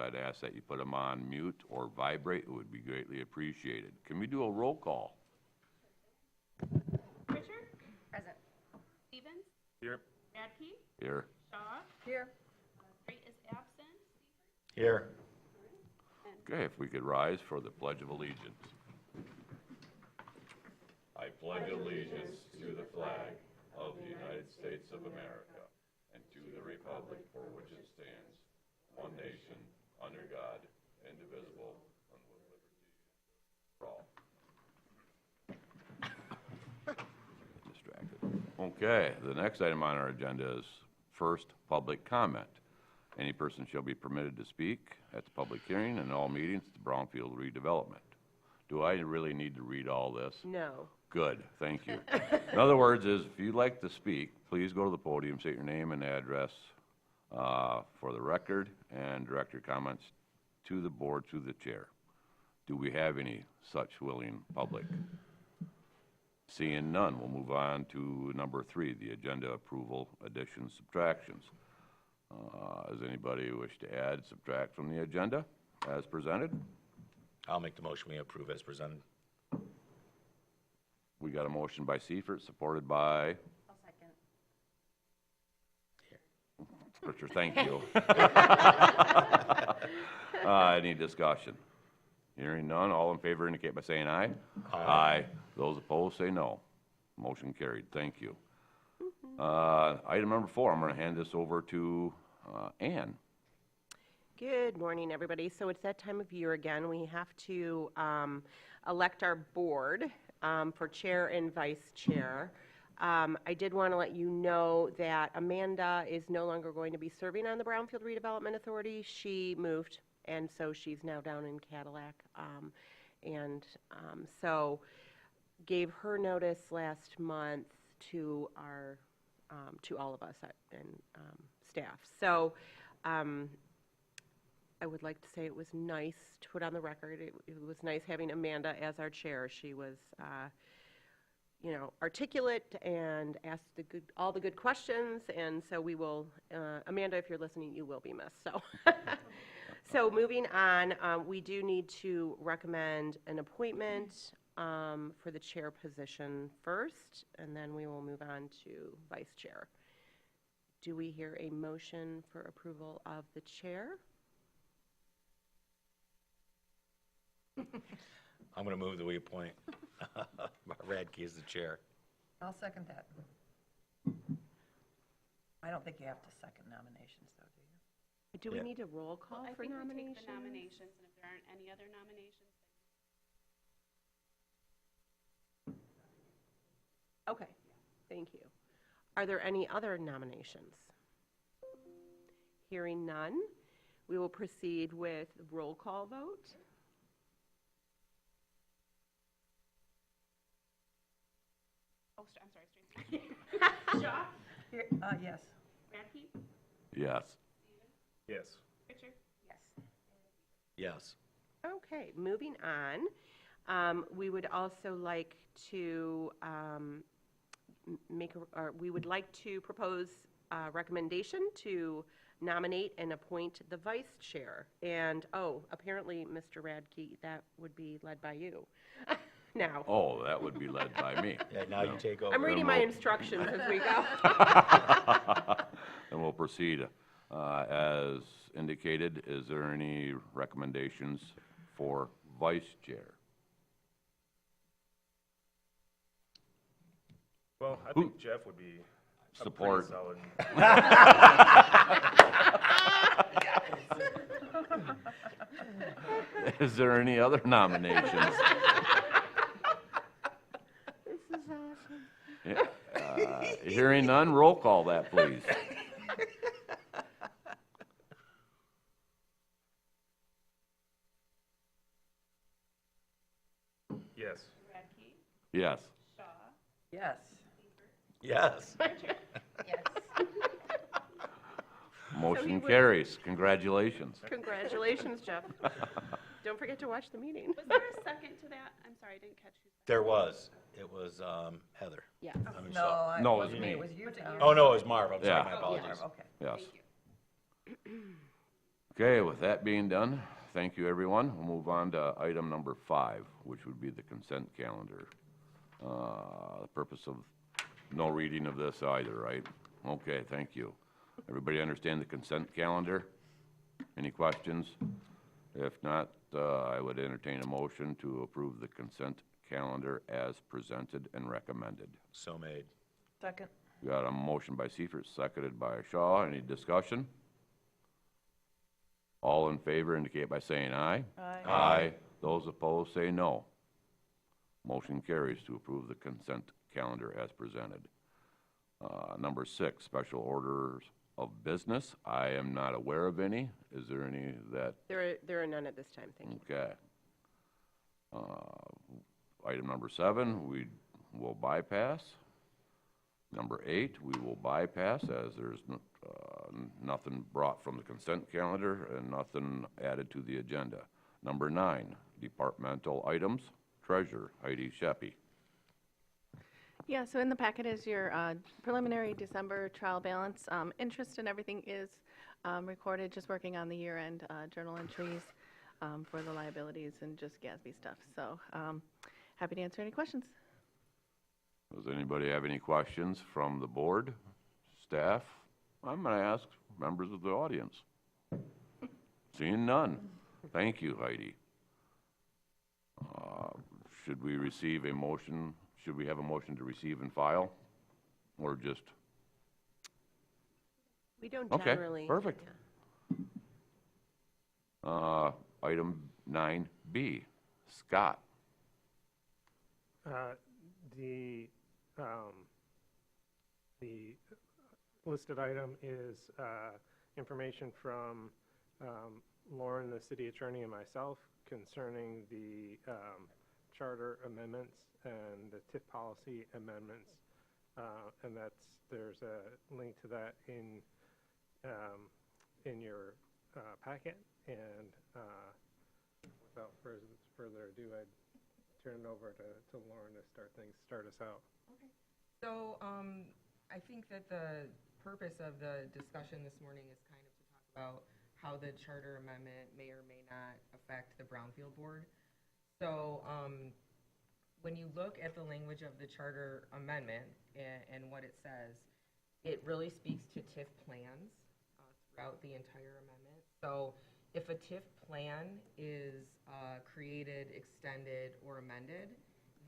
I'd ask that you put them on mute or vibrate. It would be greatly appreciated. Can we do a roll call? Richard? Present. Stevens? Here. Radke? Here. Shaw? Here. Straight is absent. Here. Okay, if we could rise for the Pledge of Allegiance. I pledge allegiance to the flag of the United States of America and to the republic for which it stands, one nation, under God, indivisible, and with liberty for all. Distracted. Okay, the next item on our agenda is first public comment. Any person shall be permitted to speak at the public hearing and all meetings at the Brownfield redevelopment. Do I really need to read all this? No. Good, thank you. In other words, if you'd like to speak, please go to the podium, state your name and address for the record, and direct your comments to the board through the chair. Do we have any such willing public? Seeing none, we'll move on to number 3, the agenda approval, additions, subtractions. Does anybody wish to add, subtract from the agenda as presented? I'll make the motion we approve as presented. We got a motion by Seifert, supported by I'll second. Richard, thank you. Any discussion? Hearing none, all in favor indicate by saying aye. Aye. Those opposed say no. Motion carried, thank you. Item number 4, I'm going to hand this over to Ann. Good morning, everybody. So it's that time of year again. We have to elect our board for chair and vice chair. I did want to let you know that Amanda is no longer going to be serving on the Brownfield Redevelopment Authority. She moved, and so she's now down in Cadillac. So gave her notice last month to our to all of us and staff. So I would like to say it was nice to put on the record. It was nice having Amanda as our chair. She was, articulate and asked all the good questions. And so we will, Amanda, if you're listening, you will be missed. So, so moving on, we do need to recommend an appointment for the chair position first, and then we will move on to vice chair. Do we hear a motion for approval of the chair? I'm going to move that we appoint Radke as the chair. I'll second that. I don't think you have to second nominations, though, do you? Do we Yeah. need a roll call Well, I for think nominations? we take the nominations, and if there aren't any other nominations, Okay, thank you. Are there any other nominations? Hearing none, we will proceed with roll call vote. I'm sorry, Shaw? Here, yes. Radke? Yes. Yes. Richard? Yes. Yes. Okay, moving on. We would also like to we would like to propose a recommendation to nominate and appoint the vice chair. And, apparently, Mr. Radke, that would be led by you now. Oh, that would be led by me. Yeah, now you take over. I'm reading my instructions as we go. And we'll proceed. As indicated, is there any recommendations for vice chair? Well, I think Jeff would be a Support. pretty solid. Is there any other nominations? This is awesome. Hearing none, roll call that, please. Yes. Radke? Yes. Shaw? Yes. Yes. Yes. Motion he would- carries. Congratulations. Congratulations, Jeff. Don't forget to watch the meeting. Was there a second to that? I'm sorry, I didn't catch who seconded. There was. It was Heather. Yes. I mean, No, so- it No, it was wasn't me. It was you, Tom. Oh, no, it was Marv. I'm sorry. Yeah. My apologies. Okay. Yes. Thank you. Okay, with that being done, thank you, everyone. We'll move on to item number 5, which would be the consent calendar. The purpose of no reading of this either, right? Okay, thank you. Everybody understand the consent calendar? Any questions? If not, I would entertain a motion to approve the consent calendar as presented and recommended. So made. Second. We got a motion by Seifert, seconded by Shaw. Any discussion? All in favor indicate by saying aye. Aye. Aye. Those opposed say no. Motion carries to approve the consent calendar as presented. Number 6, special orders of business. I am not aware of any. Is there any that, There are none at this time, thank you. okay. Item number 7, we will bypass. Number 8, we will bypass as there's nothing brought from the consent calendar and nothing added to the agenda. Number 9, departmental items. Treasurer Heidi Sheppy. Yeah, so in the packet is your preliminary December trial balance. Interest and everything is recorded, just working on the year-end journal entries for the liabilities and just GASB stuff. So happy to answer any questions. Does anybody have any questions from the board, staff? I'm going to ask members of the audience. Seeing none. Thank you, Heidi. Should we receive a motion? Should we have a motion to receive and file? Or just, We don't okay, generally. perfect. yeah. Item 9B, Scott. The listed item is information from Lauren, the city attorney, and myself concerning the charter amendments and the TIF policy amendments. And there's a link to that in your packet. And without further ado, I'd turn it over to Lauren to start us out. Okay. So I think that the purpose of the discussion this morning is kind of to talk about how the charter amendment may or may not affect the Brownfield Board. So when you look at the language of the charter amendment and what it says, it really speaks to TIF plans throughout the entire amendment. So if a TIF plan is created, extended, or amended,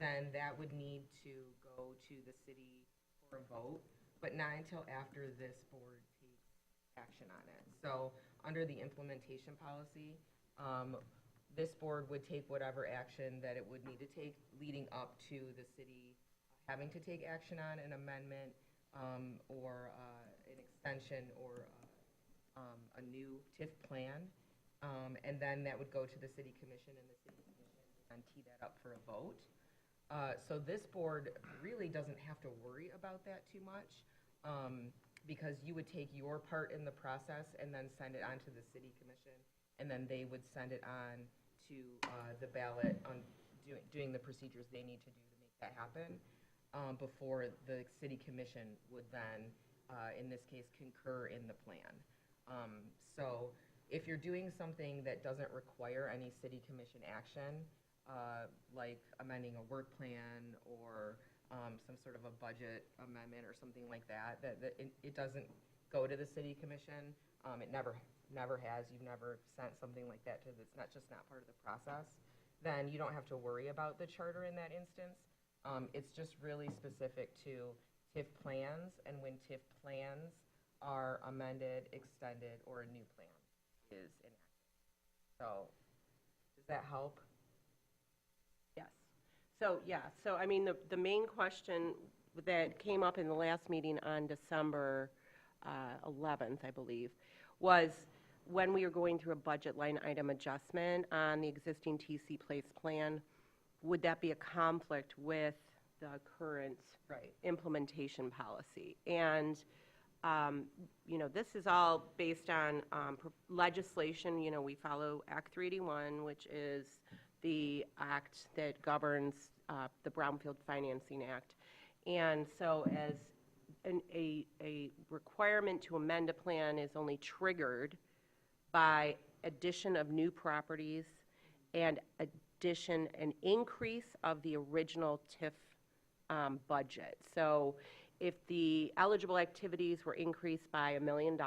then that would need to go to the city for a vote, but not until after this board takes action on it. So under the implementation policy, this board would take whatever action that it would need to take leading up to the city having to take action on an amendment or an extension or a new TIF plan. And then that would go to the city commission, and the city commission would then tee that up for a vote. So this board really doesn't have to worry about that too much because you would take your part in the process and then send it on to the city commission, and then they would send it on to the ballot on doing the procedures they need to do to make that happen before the city commission would then, in this case, concur in the plan. So if you're doing something that doesn't require any city commission action, like amending a work plan or some sort of a budget amendment or something like that, it doesn't go to the city commission. It never has. You've never sent something like that to that's not part of the process. Then you don't have to worry about the charter in that instance. It's just really specific to TIF plans, and when TIF plans are amended, extended, or a new plan is enacted. So does that help? Yes. So I mean, the main question that came up in the last meeting on December 11th, I believe, was when we were going through a budget line item adjustment on the existing TC Place plan, would that be a conflict with the current implementation policy? And this is all based on legislation. We follow Act 381, which is the act that governs the Brownfield Financing Act. And so as a requirement to amend a plan is only triggered by addition of new properties and an increase of the original TIF budget. So if the eligible activities were increased by $1 million,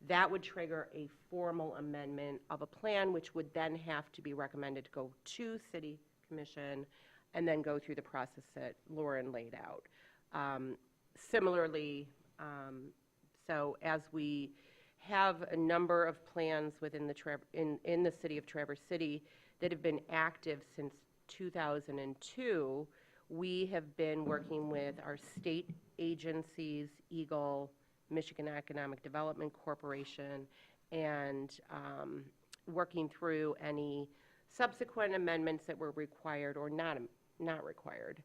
that would trigger a formal amendment of a plan, which would then have to be recommended to go to City Commission and then go through the process that Lauren laid out. Similarly, so as we have a number of plans within in the city of Traverse City that have been active since 2002, we have been working with our state agencies, Eagle, Michigan Economic Development Corporation, and working through any subsequent amendments that were required or not required.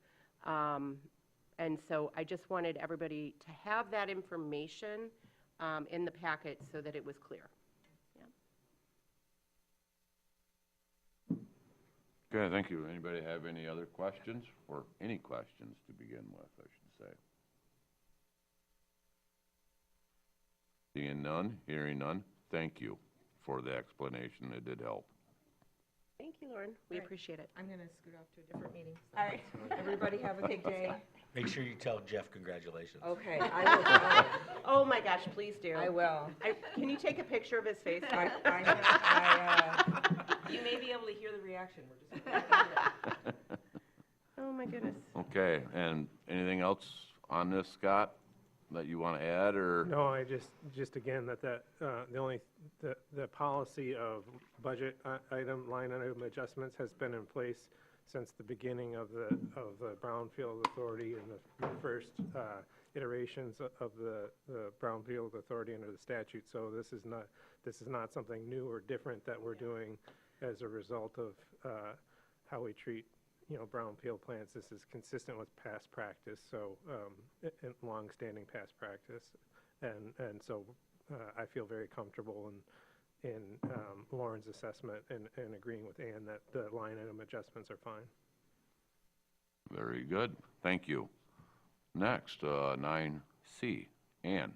And so I just wanted everybody to have that information in the packet so that it was clear. Okay, thank you. Anybody have any other questions, or any questions to begin with, I should say? Seeing none, hearing none, thank you for the explanation. It did help. Thank you, Lauren. We All right. appreciate it. I'm going to scoot off to a different meeting. All right. Everybody have a good day. Make sure you tell Jeff congratulations. Okay, I will. Oh my gosh, please do. I will. Can you take a picture of his face? You may be able to hear the reaction. We're just. Oh my goodness. Okay, and anything else on this, Scott, that you want to add, or? No, I just again, the policy of budget line item adjustments has been in place since the beginning of the Brownfield Authority and the first iterations of the Brownfield Authority under the statute. So this is not something new or different that we're doing as a result of how we treat brownfield plants. This is consistent with past practice, so long-standing past practice, and so I feel very comfortable in Lauren's assessment and agreeing with Ann that the line item adjustments are fine. Very good. Thank you. Next, 9C, Ann.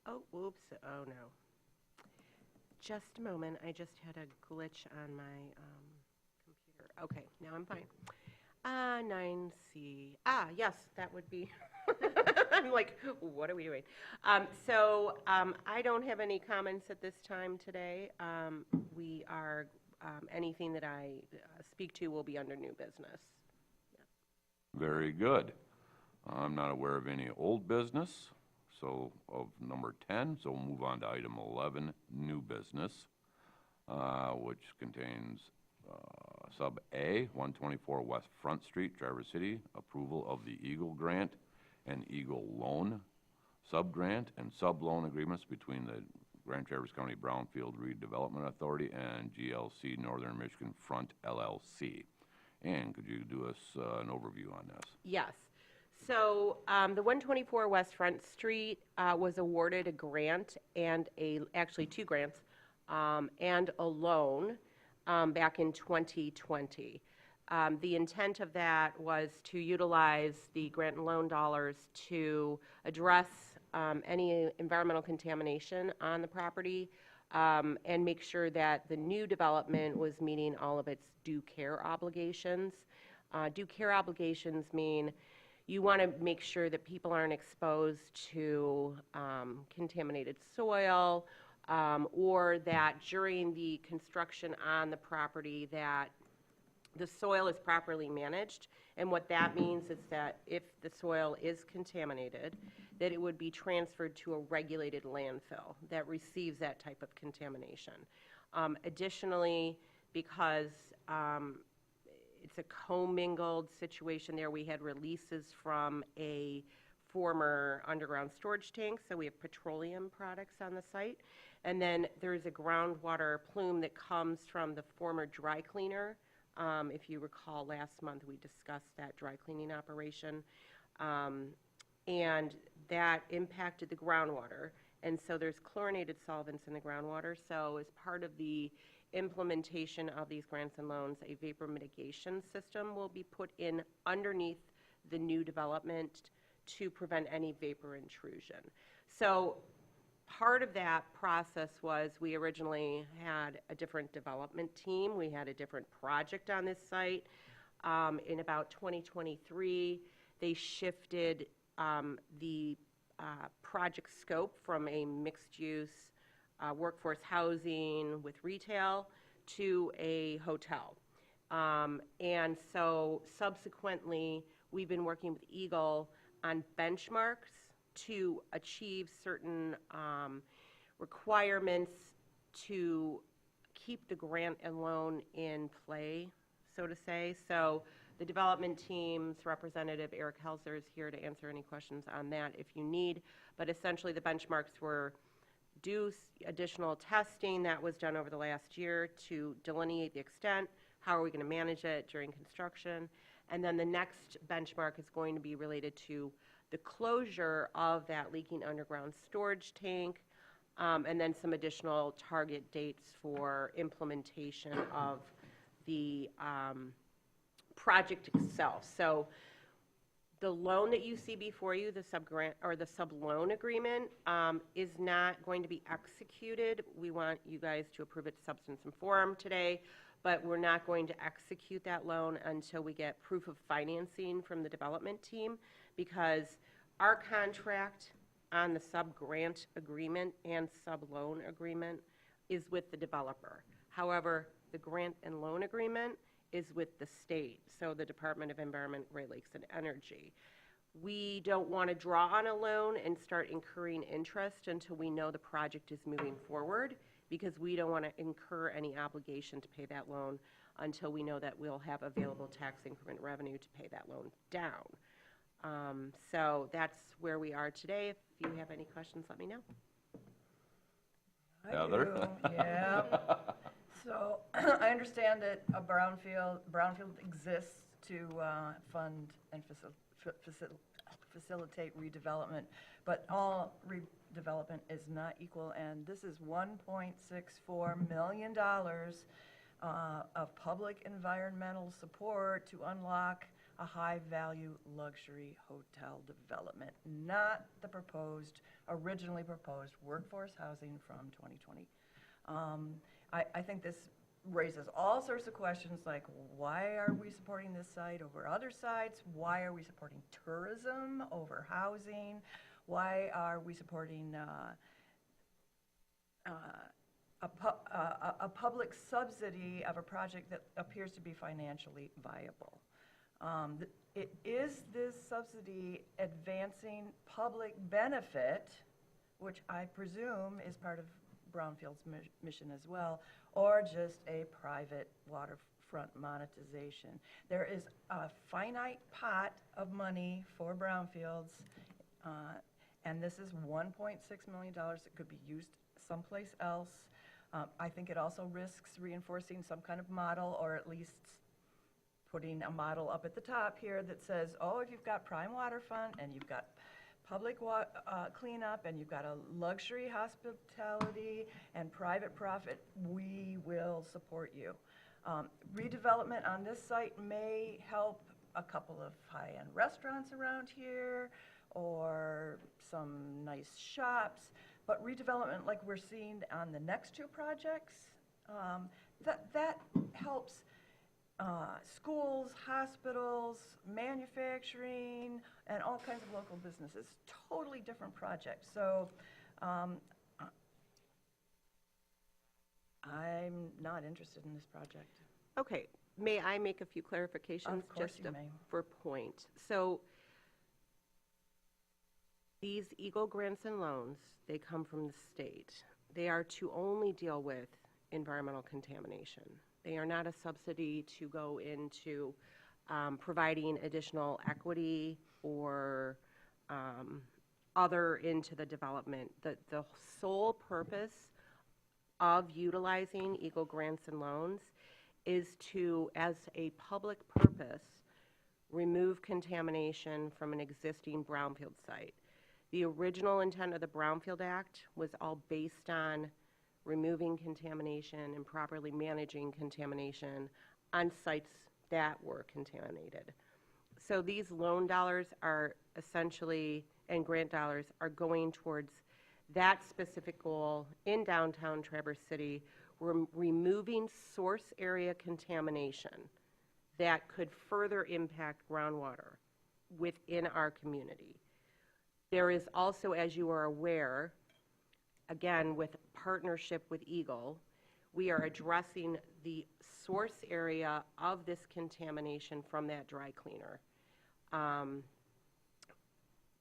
Oh, whoops. Oh, no. Just a moment. I just had a glitch on my computer. Okay, now I'm fine. 9C. Yes, that would be. I'm like, what are we doing? So I don't have any comments at this time today. We are, anything that I speak to will be under new business. Very good. I'm not aware of any old business, so of number 10, so we'll move on to item 11, new business, which contains sub A, 124 West Front Street, Traverse City, approval of the Eagle Grant and Eagle Loan, sub-grant and sub-loan agreements between the Grand Traverse County Brownfield Redevelopment Authority and GLC Northern Michigan Front LLC. Ann, could you do us an overview on this? Yes. So the 124 West Front Street was awarded a grant and actually two grants and a loan back in 2020. The intent of that was to utilize the grant and loan dollars to address any environmental contamination on the property and make sure that the new development was meeting all of its due care obligations. Due care obligations mean you want to make sure that people aren't exposed to contaminated soil or that during the construction on the property that the soil is properly managed. And what that means is that if the soil is contaminated, that it would be transferred to a regulated landfill that receives that type of contamination. Additionally, because it's a commingled situation there, we had releases from a former underground storage tank, so we have petroleum products on the site. And then there's a groundwater plume that comes from the former dry cleaner. If you recall, last month we discussed that dry cleaning operation, and that impacted the groundwater. And so there's chlorinated solvents in the groundwater. So as part of the implementation of these grants and loans, a vapor mitigation system will be put in underneath the new development to prevent any vapor intrusion. So part of that process was we originally had a different development team. We had a different project on this site. In about 2023, they shifted the project scope from a mixed-use workforce housing with retail to a hotel. And so subsequently, we've been working with Eagle on benchmarks to achieve certain requirements to keep the grant and loan in play, so to say. So the development team's representative, Eric Helzer, is here to answer any questions on that if you need. But essentially, the benchmarks were do additional testing that was done over the last year to delineate the extent, how are we going to manage it during construction, and then the next benchmark is going to be related to the closure of that leaking underground storage tank, and then some additional target dates for implementation of the project itself. So the loan that you see before you, the sub-grant or the sub-loan agreement, is not going to be executed. We want you guys to approve it substance and form today, but we're not going to execute that loan until we get proof of financing from the development team, because our contract on the sub-grant agreement and sub-loan agreement is with the developer. However, the grant and loan agreement is with the state, so the Department of Environment, Great Lakes, and Energy. We don't want to draw on a loan and start incurring interest until we know the project is moving forward, because we don't want to incur any obligation to pay that loan until we know that we'll have available tax increment revenue to pay that loan down. So that's where we are today. If you have any questions, let me know. Heather? I do, yeah. So I understand that a brownfield exists to fund and facilitate redevelopment, but all redevelopment is not equal, and this is $1.64 million of public environmental support to unlock a high-value luxury hotel development, not the originally proposed workforce housing from 2020. I think this raises all sorts of questions like, why are we supporting this site over other sites? Why are we supporting tourism over housing? Why are we supporting a public subsidy of a project that appears to be financially viable? Is this subsidy advancing public benefit, which I presume is part of Brownfield's mission as well, or just a private waterfront monetization? There is a finite pot of money for brownfields, and this is $1.6 million that could be used someplace else. I think it also risks reinforcing some kind of model, or at least putting a model up at the top here that says, oh, if you've got prime waterfront and you've got public cleanup and you've got a luxury hospitality and private profit, we will support you. Redevelopment on this site may help a couple of high-end restaurants around here or some nice shops, but redevelopment like we're seeing on the next two projects, that helps schools, hospitals, manufacturing, and all kinds of local businesses. Totally different projects. So I'm not interested in this project. Okay, may I make a few clarifications? Of course just you may. For point. So these Eagle grants and loans, they come from the state. They are to only deal with environmental contamination. They are not a subsidy to go into providing additional equity or other into the development. The sole purpose of utilizing Eagle grants and loans is to, as a public purpose, remove contamination from an existing brownfield site. The original intent of the Brownfield Act was all based on removing contamination and properly managing contamination on sites that were contaminated. So these loan dollars are essentially, and grant dollars, are going towards that specific goal in downtown Traverse City, we're removing source area contamination that could further impact groundwater within our community. There is also, as you are aware, again, with partnership with Eagle, we are addressing the source area of this contamination from that dry cleaner.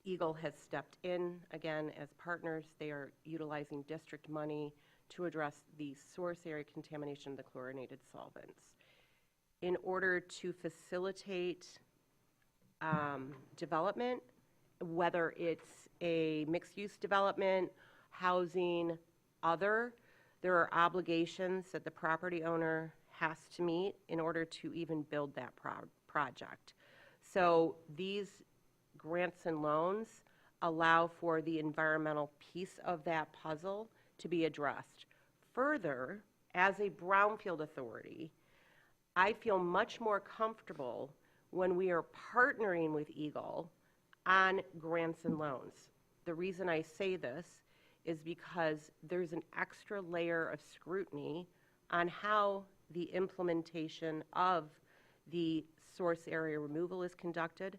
Eagle has stepped in, again, as partners. They are utilizing district money to address the source area contamination of the chlorinated solvents. In order to facilitate development, whether it's a mixed-use development, housing, other, there are obligations that the property owner has to meet in order to even build that project. So these grants and loans allow for the environmental piece of that puzzle to be addressed. Further, as a brownfield authority, I feel much more comfortable when we are partnering with Eagle on grants and loans. The reason I say this is because there's an extra layer of scrutiny on how the implementation of the source area removal is conducted.